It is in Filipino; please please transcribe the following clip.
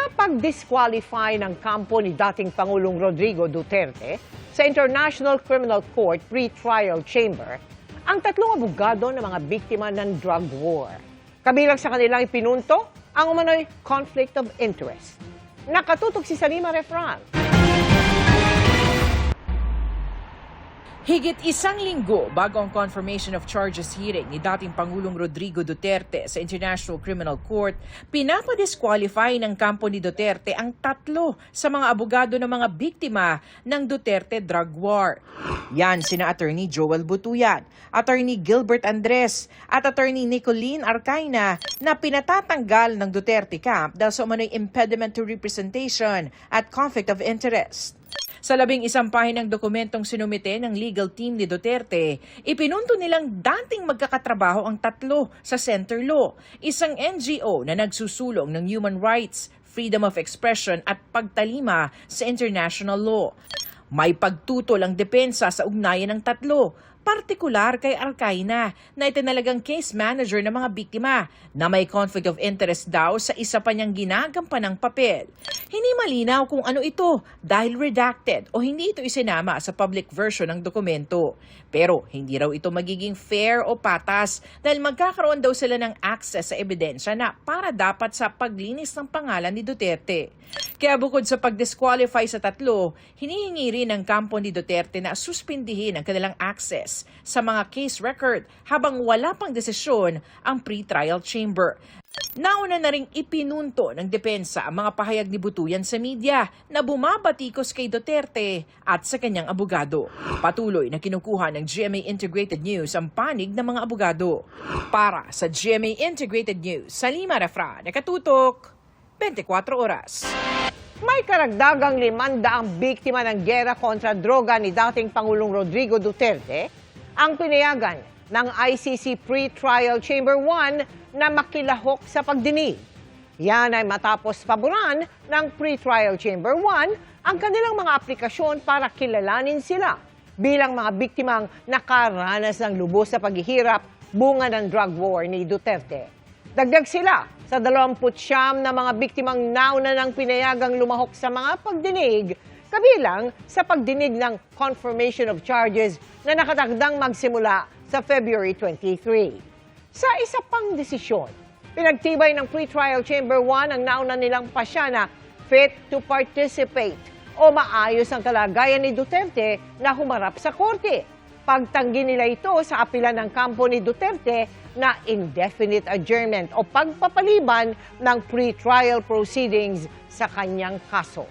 Pinapag-disqualify ng kampo ni dating Pangulong Rodrigo Duterte sa International Criminal Court Pre-Trial Chamber ang tatlong abogado ng mga biktima ng drug war. Kabilang sa kanilang ipinunto ang umano'y conflict of interest. Nakatutok si Salima Refran. Higit isang linggo bago ang confirmation of charges hearing ni dating Pangulong Rodrigo Duterte sa International Criminal Court, pinapadisqualify ng kampo ni Duterte ang tatlo sa mga abogado ng mga biktima ng Duterte drug war. Yan sina Attorney Joel Butuyan, Attorney Gilbert Andres at Attorney Nicolene Arcaina na pinatatanggal ng Duterte camp dahil sa umano'y impediment to representation at conflict of interest. Sa 11 pahinang dokumentong sinumite ng legal team ni Duterte, ipinunto nilang dating magkakatrabaho ang tatlo sa Center Law, isang NGO na nagsusulong ng human rights, freedom of expression at pagtalima sa international law. May pagtutol ang depensa sa ugnayan ng tatlo, partikular kay Arcaina na itinalagang case manager ng mga biktima na may conflict of interest daw sa isa pa niyang ginagampanang papel. Hindi malinaw kung ano ito dahil redacted o hindi ito isinama sa public version ng dokumento. Pero hindi raw ito magiging fair o patas dahil magkakaroon daw sila ng access sa ebidensya na para dapat sa paglinis ng pangalan ni Duterte. Kaya bukod sa pag-disqualify sa tatlo, hinihingi rin ng kampo ni Duterte na suspindihin ang kanilang access sa mga case record habang wala pang desisyon ang pre-trial chamber. Nauna na ring ipinunto ng depensa ang mga pahayag ni Butuyan sa media na bumabatikos kay Duterte at sa kanyang abogado. Patuloy na kinukuha ng GMA Integrated News ang panig ng mga abogado. Para sa GMA Integrated News, Salima Refran, nakatutok, 24 oras. May karagdagang 500 biktima ng giyera kontra droga ni dating Pangulong Rodrigo Duterte ang pinayagan ng ICC Pre-Trial Chamber 1 na makilahok sa pagdinig. Yan ay matapos paboran ng Pre-Trial Chamber 1 ang kanilang mga aplikasyon para kilalanin sila bilang mga biktimang nakaranas ng lubos sa paghihirap bunga ng drug war ni Duterte. Dagdag sila sa 29 na mga biktimang nauna ng pinayagang lumahok sa mga pagdinig, kabilang sa pagdinig ng confirmation of charges na nakatakdang magsimula sa February 23. Sa isa pang desisyon, pinagtibay ng Pre-Trial Chamber 1 ang nauna nilang pasya na fit to participate o maayos ang kalagayan ni Duterte na humarap sa korte. Pagtanggi nila ito sa apela ng kampo ni Duterte na indefinite adjournment o pagpapaliban ng pre-trial proceedings sa kanyang kaso.